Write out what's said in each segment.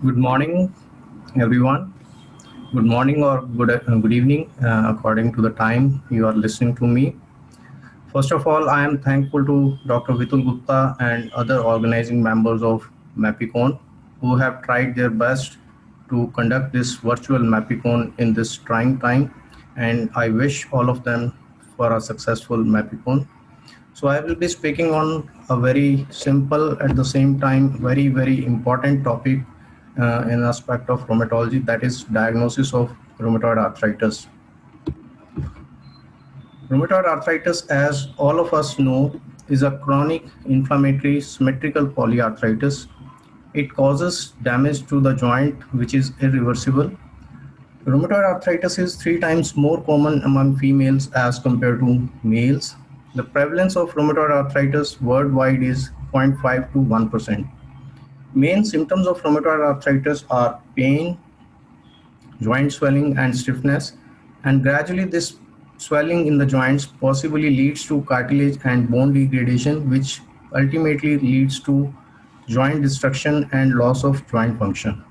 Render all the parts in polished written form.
Good morning, everyone. Good morning or good evening, according to the time you are listening to me. First of all, I am thankful to Dr. Vitul Gupta and other organizing members of Mapicon who have tried their best to conduct this virtual Mapicon in this trying time, and I wish all of them for a successful Mapicon. So I will be speaking on a very simple, at the same time, very important topic in aspect of rheumatology, that is diagnosis of rheumatoid arthritis. Rheumatoid arthritis, as all of us know, is a chronic inflammatory symmetrical polyarthritis. It causes damage to the joint, which is irreversible. Rheumatoid arthritis is 3 times more common among females as compared to males. The prevalence of rheumatoid arthritis worldwide is 0.5 to 1%. Main symptoms of rheumatoid arthritis are pain, joint swelling, and stiffness, and gradually this swelling in the joints possibly leads to cartilage and bone degradation, which ultimately leads to joint destruction and loss of joint function.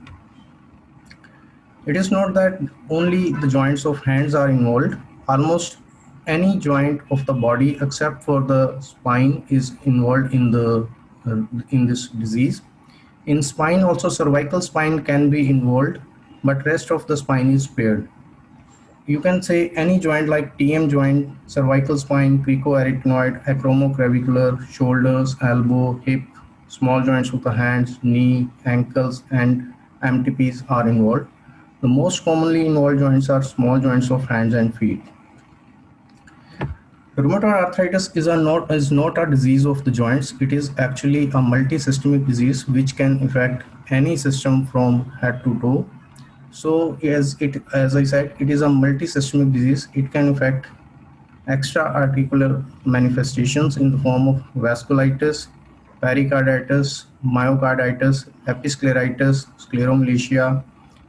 It is not that only the joints of hands are involved. Almost any joint of the body except for the spine is involved in this disease. In spine also, cervical spine can be involved, but rest of the spine is spared. You can say any joint like TM joint, cervical spine, cricoarytenoid, acromoclavicular, shoulders, elbow, hip, small joints of the hands, knee, ankles, and MTPs are involved. The most commonly involved joints are small joints of hands and feet. Rheumatoid arthritis is not a disease of the joints. It is actually a multi-systemic disease which can affect any system from head to toe. So as I said, it is a multi-systemic disease. It can affect extra-articular manifestations in the form of vasculitis, pericarditis, myocarditis, episcleritis, scleromalacia.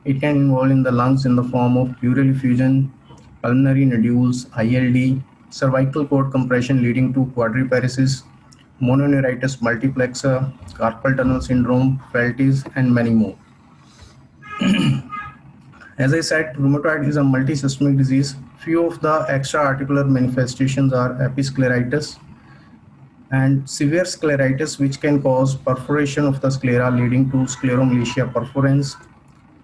It can involve in the lungs in the form of pleural effusion, pulmonary nodules, ILD, cervical cord compression leading to quadriparesis, mononeuritis multiplexa, carpal tunnel syndrome, Felties, and many more. As I said, rheumatoid is a multisystemic disease. Few of the extra-articular manifestations are episcleritis and severe scleritis, which can cause perforation of the sclera leading to scleromalacia perforans.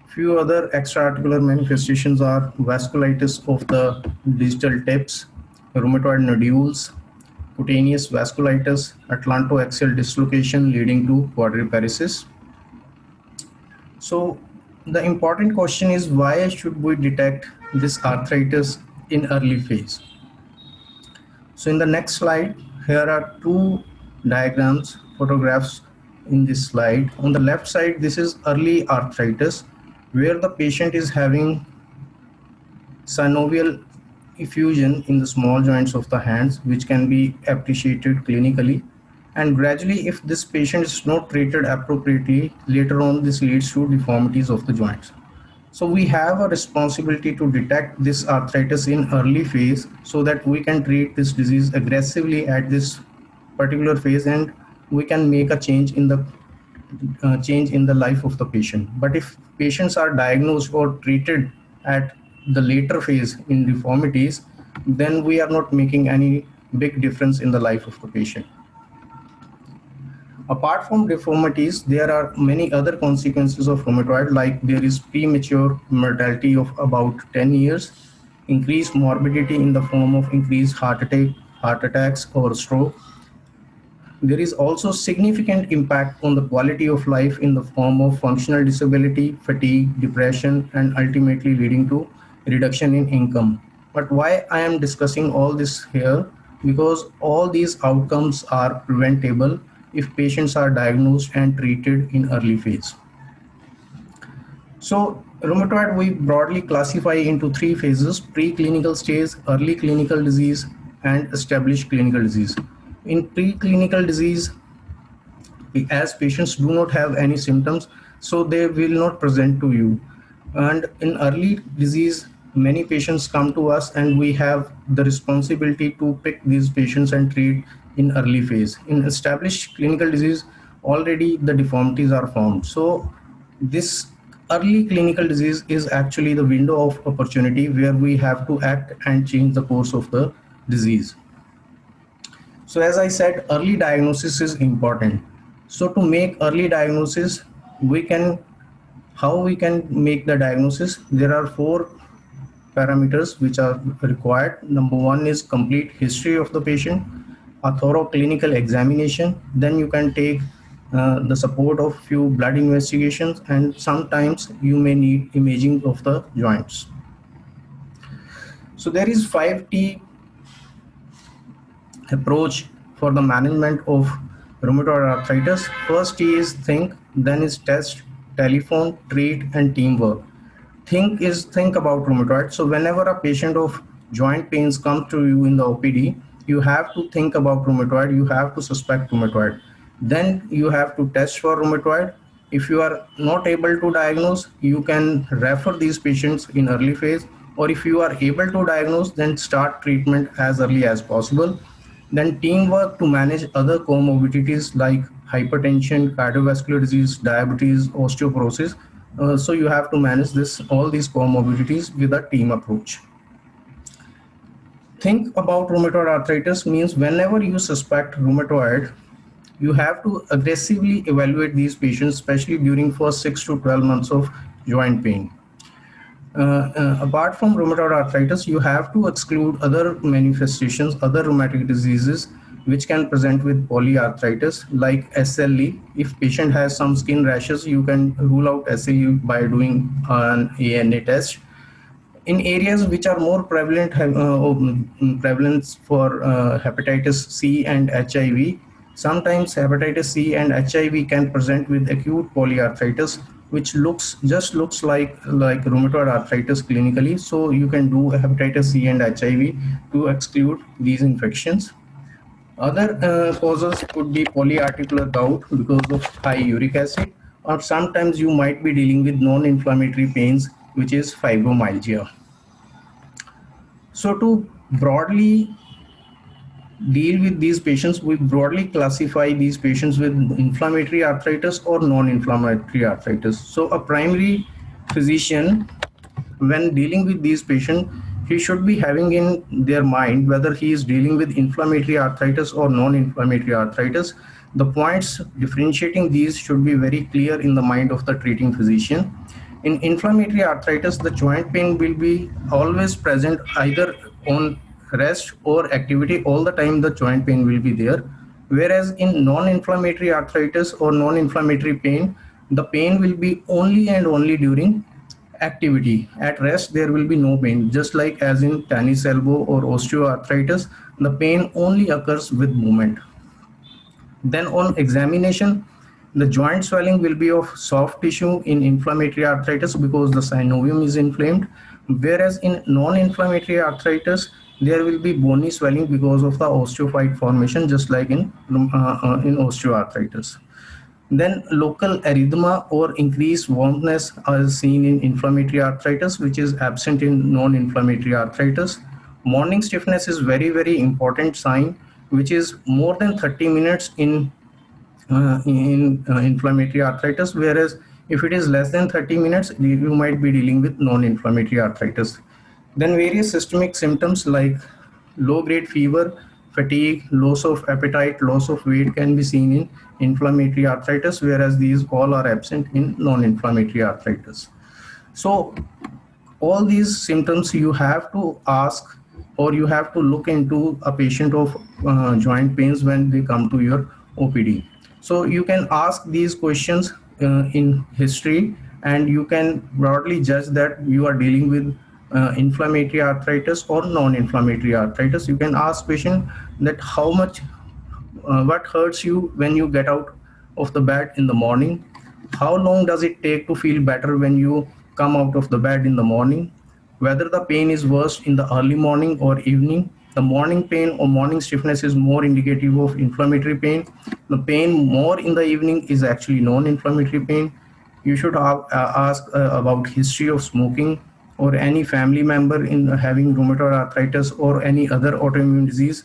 Few other extra-articular manifestations are vasculitis of the distal tips, rheumatoid nodules, cutaneous vasculitis, atlantoaxial dislocation leading to quadriparesis. So the important question is, why should we detect this arthritis in early phase? So in the next slide, here are two diagrams, photographs in this slide. On the left side, this is early arthritis, where the patient is having synovial effusion in the small joints of the hands, which can be appreciated clinically. And gradually, if this patient is not treated appropriately, later on this leads to deformities of the joints. So we have a responsibility to detect this arthritis in early phase so that we can treat this disease aggressively at this particular phase, and we can make a change in the life of the patient. But if patients are diagnosed or treated at the later phase in deformities, then we are not making any big difference in the life of the patient. Apart from deformities, there are many other consequences of rheumatoid, like there is premature mortality of about 10 years, increased morbidity in the form of increased heart attacks or stroke. There is also significant impact on the quality of life in the form of functional disability, fatigue, depression, and ultimately leading to reduction in income. But why I am discussing all this here? Because all these outcomes are preventable if patients are diagnosed and treated in early phase. So rheumatoid we broadly classify into 3 phases: preclinical stage, early clinical disease, and established clinical disease. In preclinical disease, as patients do not have any symptoms, so they will not present to you. And in early disease, many patients come to us and we have the responsibility to pick these patients and treat in early phase. In established clinical disease, already the deformities are found, so this Early clinical disease is actually the window of opportunity where we have to act and change the course of the disease. So as I said, early diagnosis is important. So to make early diagnosis, we can how we can make the diagnosis. There are four parameters which are required. Number one is complete history of the patient, a thorough clinical examination. Then you can take the support of few blood investigations, and sometimes you may need imaging of the joints. So there is 5T approach for the management of rheumatoid arthritis. First T is think, then is test, telephone, treat, and teamwork. Think about rheumatoid. So whenever a patient of joint pains comes to you in the OPD, you have to think about rheumatoid. You have to suspect rheumatoid. Then you have to test for rheumatoid. If you are not able to diagnose, you can refer these patients in early phase, or if you are able to diagnose, then start treatment as early as possible. Then teamwork to manage other comorbidities like hypertension, cardiovascular disease, diabetes, osteoporosis. So you have to manage all these comorbidities with a team approach. Think about rheumatoid arthritis means whenever you suspect rheumatoid, you have to aggressively evaluate these patients, especially during first 6 to 12 months of joint pain. Apart from rheumatoid arthritis, you have to exclude other manifestations, other rheumatic diseases which can present with polyarthritis like SLE. If patient has some skin rashes, you can rule out SLE by doing an ANA test. In areas which are more prevalence for hepatitis C and HIV, sometimes hepatitis C and HIV can present with acute polyarthritis, which looks like rheumatoid arthritis clinically. So you can do hepatitis C and HIV to exclude these infections. Other causes could be polyarticular gout because of high uric acid, or sometimes you might be dealing with non-inflammatory pains, which is fibromyalgia. So to broadly deal with these patients, we broadly classify these patients with inflammatory arthritis or non-inflammatory arthritis. So a primary physician, when dealing with these patients, he should be having in their mind whether he is dealing with inflammatory arthritis or non-inflammatory arthritis. The points differentiating these should be very clear in the mind of the treating physician. In inflammatory arthritis, the joint pain will be always present either on rest or activity. All the time the joint pain will be there. Whereas in non-inflammatory arthritis or non-inflammatory pain, the pain will be only and only during activity. At rest, there will be no pain. Just like as in tennis elbow or osteoarthritis, the pain only occurs with movement. Then on examination, the joint swelling will be of soft tissue in inflammatory arthritis because the synovium is inflamed, whereas in non-inflammatory arthritis, there will be bony swelling because of the osteophyte formation, just like in osteoarthritis. Then local erythema or increased warmness are seen in inflammatory arthritis, which is absent in non-inflammatory arthritis. Morning stiffness is very important sign, which is more than 30 minutes in inflammatory arthritis, whereas if it is less than 30 minutes, you might be dealing with non-inflammatory arthritis. Then various systemic symptoms like low-grade fever, fatigue, loss of appetite, loss of weight can be seen in inflammatory arthritis, whereas these all are absent in non-inflammatory arthritis. So all these symptoms you have to ask, or you have to look into a patient of joint pains when they come to your OPD. So you can ask these questions in history, and you can broadly judge that you are dealing with inflammatory arthritis or non-inflammatory arthritis. You can ask patient that how much what hurts you when you get out of the bed in the morning, how long does it take to feel better when you come out of the bed in the morning, whether the pain is worse in the early morning or evening. The morning pain or morning stiffness is more indicative of inflammatory pain. The pain more in the evening is actually non-inflammatory pain. You should ask about history of smoking or any family member in having rheumatoid arthritis or any other autoimmune disease.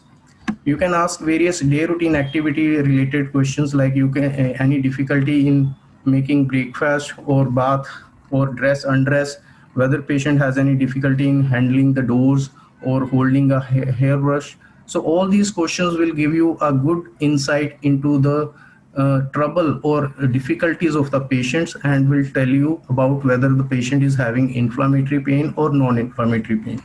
You can ask various day routine activity related questions like you can any difficulty in making breakfast or bath, or dress, undress, whether patient has any difficulty in handling the doors or holding a hairbrush. So all these questions will give you a good insight into the trouble or difficulties of the patients, and will tell you about whether the patient is having inflammatory pain or non-inflammatory pain.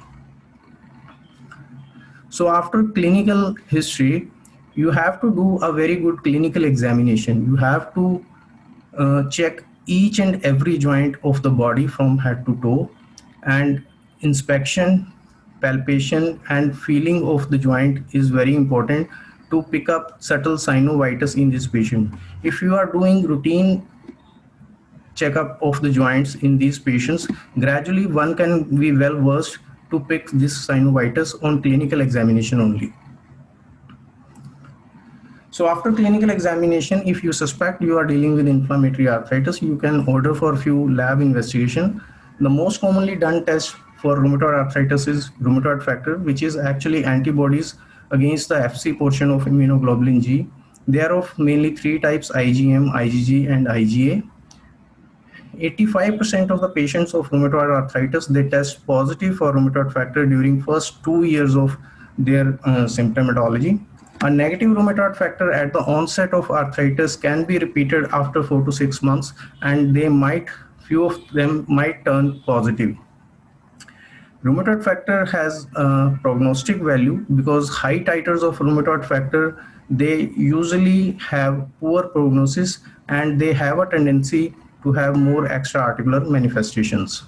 So after clinical history, you have to do a very good clinical examination. You have to check each and every joint of the body from head to toe, and inspection, palpation and feeling of the joint is very important to pick up subtle synovitis in this patient. If you are doing routine checkup of the joints in these patients, gradually one can be well versed to pick this synovitis on clinical examination only. So after clinical examination, if you suspect you are dealing with inflammatory arthritis, you can order for a few lab investigation. The most commonly done test for rheumatoid arthritis is rheumatoid factor, which is actually antibodies against the Fc portion of immunoglobulin G. They are of mainly three types: IgM, IgG and IgA. 85% of the patients of rheumatoid arthritis, they test positive for rheumatoid factor during first 2 years of their symptomatology. A negative rheumatoid factor at the onset of arthritis can be repeated after 4 to 6 months, and few of them might turn positive. Rheumatoid factor has a prognostic value because high titers of rheumatoid factor, they usually have poor prognosis, and they have a tendency to have more extra-articular manifestations.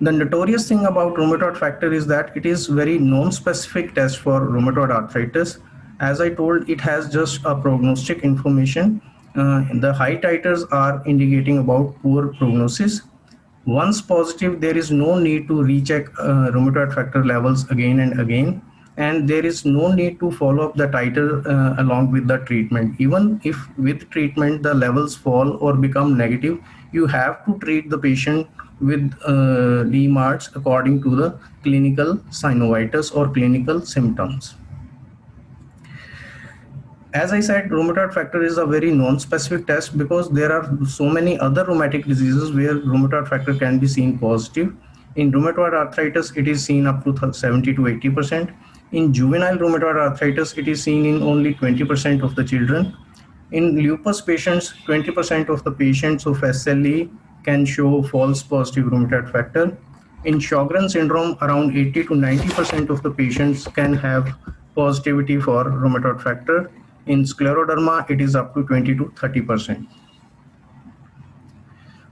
The notorious thing about rheumatoid factor is that it is very non-specific test for rheumatoid arthritis. As I told, it has just a prognostic information. The high titers are indicating about poor prognosis. Once positive, there is no need to recheck rheumatoid factor levels again and again, and there is no need to follow up the titer along with the treatment. Even if with treatment the levels fall or become negative, you have to treat the patient with DMARDs according to the clinical synovitis or clinical symptoms. As I said, rheumatoid factor is a very non-specific test because there are so many other rheumatic diseases where rheumatoid factor can be seen positive. In rheumatoid arthritis, it is seen up to 70 to 80%. In juvenile rheumatoid arthritis, it is seen in only 20% of the children. In lupus patients, 20% of the patients of SLE can show false positive rheumatoid factor. In Sjogren syndrome, around 80 to 90% of the patients can have positivity for rheumatoid factor. In scleroderma, it is up to 20 to 30%.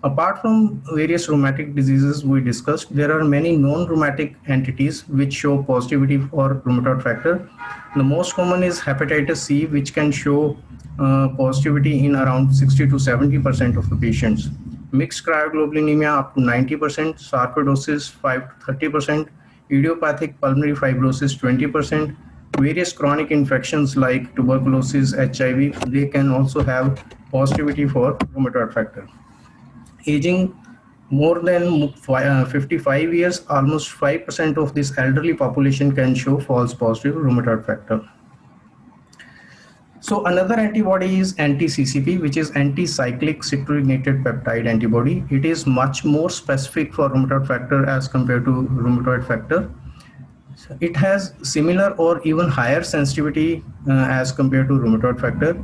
Apart from various rheumatic diseases we discussed, there are many non-rheumatic entities which show positivity for rheumatoid factor. The most common is hepatitis C, which can show positivity in around 60 to 70% of the patients. Mixed cryoglobulinemia up to 90%, sarcoidosis 5 to 30%, idiopathic pulmonary fibrosis 20%, various chronic infections like tuberculosis, HIV, they can also have positivity for rheumatoid factor. Aging more than 55 years, almost 5% of this elderly population can show false positive rheumatoid factor. So another antibody is anti-CCP, which is anti-cyclic citrullinated peptide antibody. It is much more specific for rheumatoid factor as compared to rheumatoid factor. It has similar or even higher sensitivity as compared to rheumatoid factor.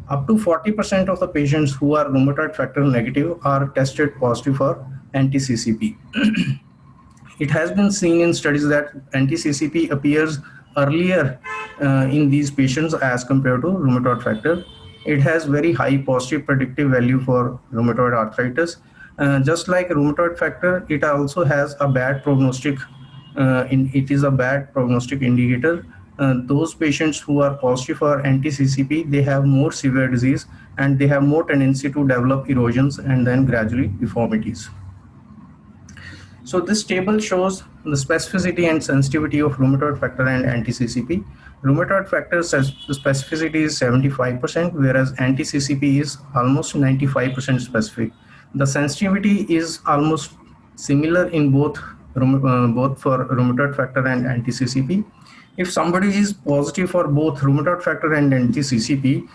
Up to 40% of the patients who are rheumatoid factor negative are tested positive for anti-CCP. It has been seen in studies that anti-CCP appears earlier in these patients as compared to rheumatoid factor. It has very high positive predictive value for rheumatoid arthritis. Just like rheumatoid factor, it also has a bad prognostic. It is a bad prognostic indicator. Those patients who are positive for anti-CCP, they have more severe disease and they have more tendency to develop erosions and then gradually deformities. So this table shows the specificity and sensitivity of rheumatoid factor and anti-CCP. Rheumatoid factor specificity is 75%, whereas anti-CCP is almost 95% specific. The sensitivity is almost similar in both for rheumatoid factor and anti-CCP. If somebody is positive for both rheumatoid factor and anti-CCP,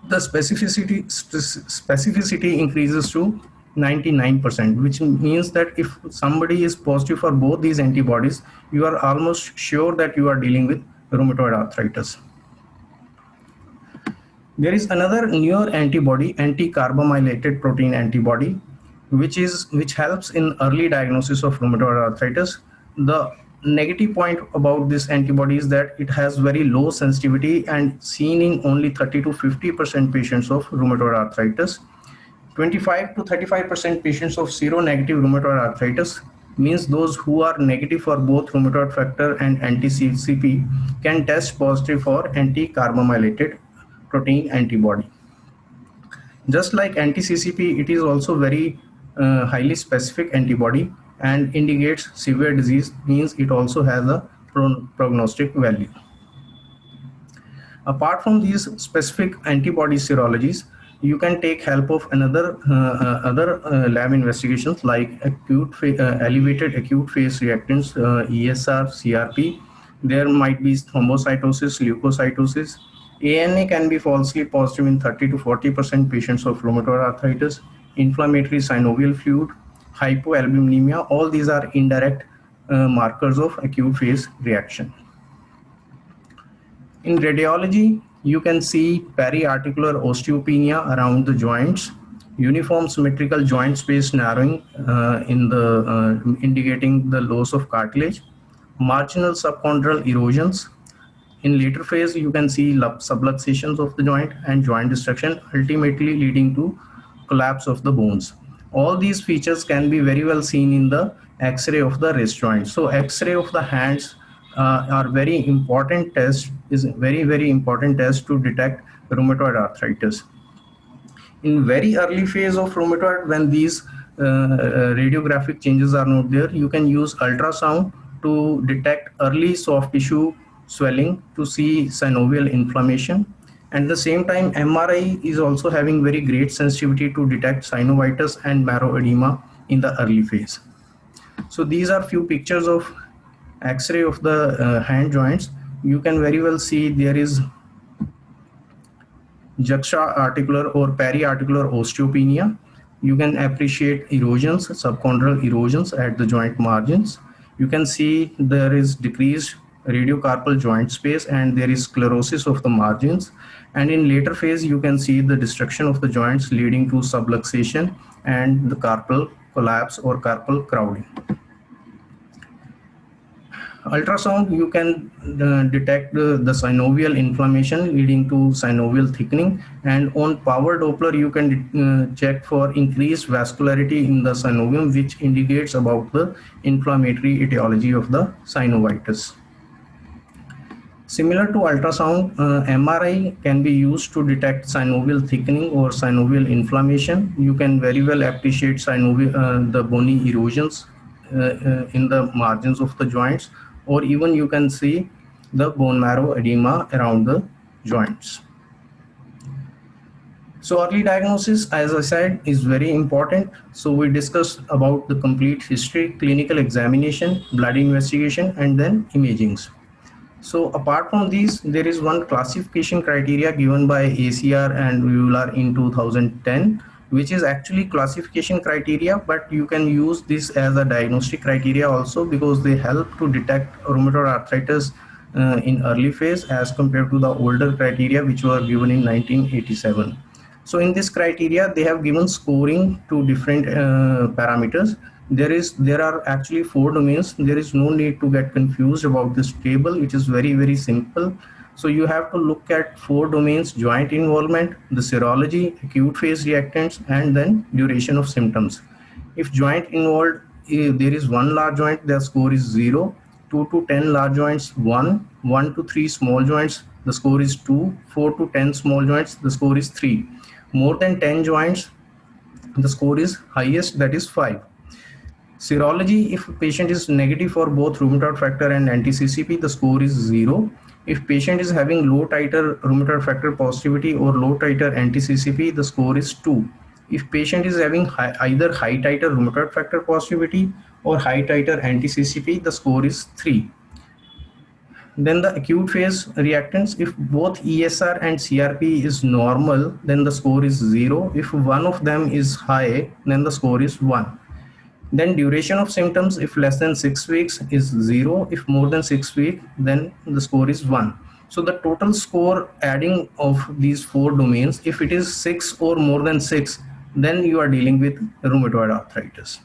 the specificity increases to 99%, which means that if somebody is positive for both these antibodies, you are almost sure that you are dealing with rheumatoid arthritis. There is another newer antibody, anti-carbamylated protein antibody, which helps in early diagnosis of rheumatoid arthritis. The negative point about this antibody is that it has very low sensitivity and seen in only 30 to 50% patients of rheumatoid arthritis. 25 to 35% patients of seronegative rheumatoid arthritis, means those who are negative for both rheumatoid factor and anti-CCP, can test positive for anti-carbamylated protein antibody. Just like anti-CCP, it is also very highly specific antibody and indicates severe disease, means it also has a prognostic value. Apart from these specific antibody serologies, you can take help of another other lab investigations like elevated acute phase reactants, ESR, CRP. There might be thrombocytosis, leukocytosis. ANA can be falsely positive in 30 to 40% patients of rheumatoid arthritis. Inflammatory synovial fluid, hypoalbuminemia, all these are indirect markers of acute phase reaction. In radiology, you can see periarticular osteopenia around the joints, uniform symmetrical joint space narrowing indicating the loss of cartilage, marginal subchondral erosions. In later phase, you can see subluxations of the joint and joint destruction, ultimately leading to collapse of the bones. All these features can be very well seen in the X-ray of the wrist joint. So X-ray of the hands are very important test, is very important test to detect rheumatoid arthritis. In very early phase of rheumatoid, when these radiographic changes are not there, you can use ultrasound to detect early soft tissue swelling to see synovial inflammation. At the same time, MRI is also having very great sensitivity to detect synovitis and marrow edema in the early phase. So these are few pictures of X-ray of the hand joints. You can very well see there is juxta-articular or periarticular osteopenia. You can appreciate erosions, subchondral erosions at the joint margins. You can see there is decreased radiocarpal joint space and there is sclerosis of the margins. And in later phase, you can see the destruction of the joints leading to subluxation and the carpal collapse or carpal crowding. Ultrasound, you can detect the synovial inflammation leading to synovial thickening, and on power Doppler you can check for increased vascularity in the synovium, which indicates about the inflammatory etiology of the synovitis. Similar to ultrasound, MRI can be used to detect synovial thickening or synovial inflammation. You can very well appreciate the bony erosions in the margins of the joints, or even you can see the bone marrow edema around the joints. So early diagnosis, as I said, is very important. So we discussed about the complete history, clinical examination, blood investigation, and then imagings. So apart from these, there is one classification criteria given by ACR and Euler in 2010, which is actually classification criteria, but you can use this as a diagnostic criteria also, because they help to detect rheumatoid arthritis in early phase as compared to the older criteria which were given in 1987. So in this criteria, they have given scoring to different parameters. There are actually 4 domains. There is no need to get confused about this table. It is very simple. So you have to look at 4 domains: joint involvement, the serology, acute phase reactants, and then duration of symptoms. If joint involved, there is 1 large joint, the score is 0. 2 to 10 large joints, 1. 1 to 3 small joints, the score is 2. 4 to 10 small joints, the score is 3. More than 10 joints, the score is highest, that is 5. Serology, if patient is negative for both rheumatoid factor and anti-CCP, the score is 0. If patient is having low titer rheumatoid factor positivity or low titer anti-CCP, the score is 2. If patient is having either high titer rheumatoid factor positivity or high titer anti-CCP, the score is 3. Then the acute phase reactants, if both ESR and CRP is normal, then the score is 0. If one of them is high, then the score is 1. Then duration of symptoms, if less than 6 weeks, is 0. If more than 6 weeks, then the score is 1. So the total score adding of these 4 domains, if it is 6 or more than 6, then you are dealing with rheumatoid arthritis.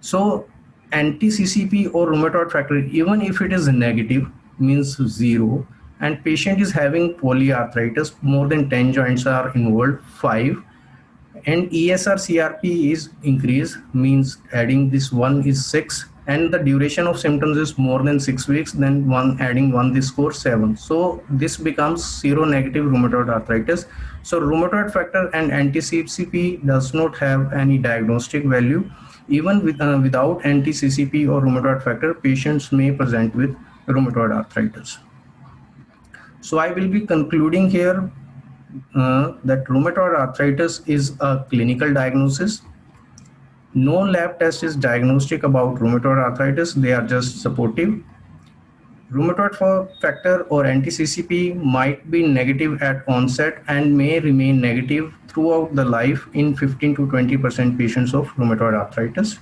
So anti-CCP or rheumatoid factor, even if it is negative, means 0, and patient is having polyarthritis, more than 10 joints are involved, 5, and ESR CRP is increased, means adding this 1 is 6, and the duration of symptoms is more than 6 weeks, then adding 1, this score 7. So this becomes seronegative rheumatoid arthritis. So rheumatoid factor and anti-CCP does not have any diagnostic value. Even without anti-CCP or rheumatoid factor, patients may present with rheumatoid arthritis. So I will be concluding here that rheumatoid arthritis is a clinical diagnosis. No lab test is diagnostic about rheumatoid arthritis, they are just supportive. Rheumatoid factor or anti-CCP might be negative at onset and may remain negative throughout the life in 15 to 20% patients of rheumatoid arthritis.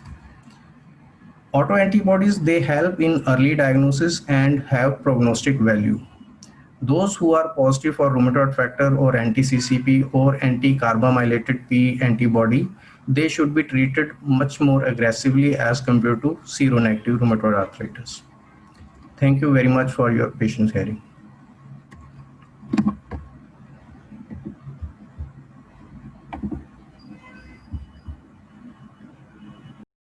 Autoantibodies, they help in early diagnosis and have prognostic value. Those who are positive for rheumatoid factor or anti-CCP or anti-carbamylated P antibody, they should be treated much more aggressively as compared to seronegative rheumatoid arthritis. Thank you very much for your patience hearing.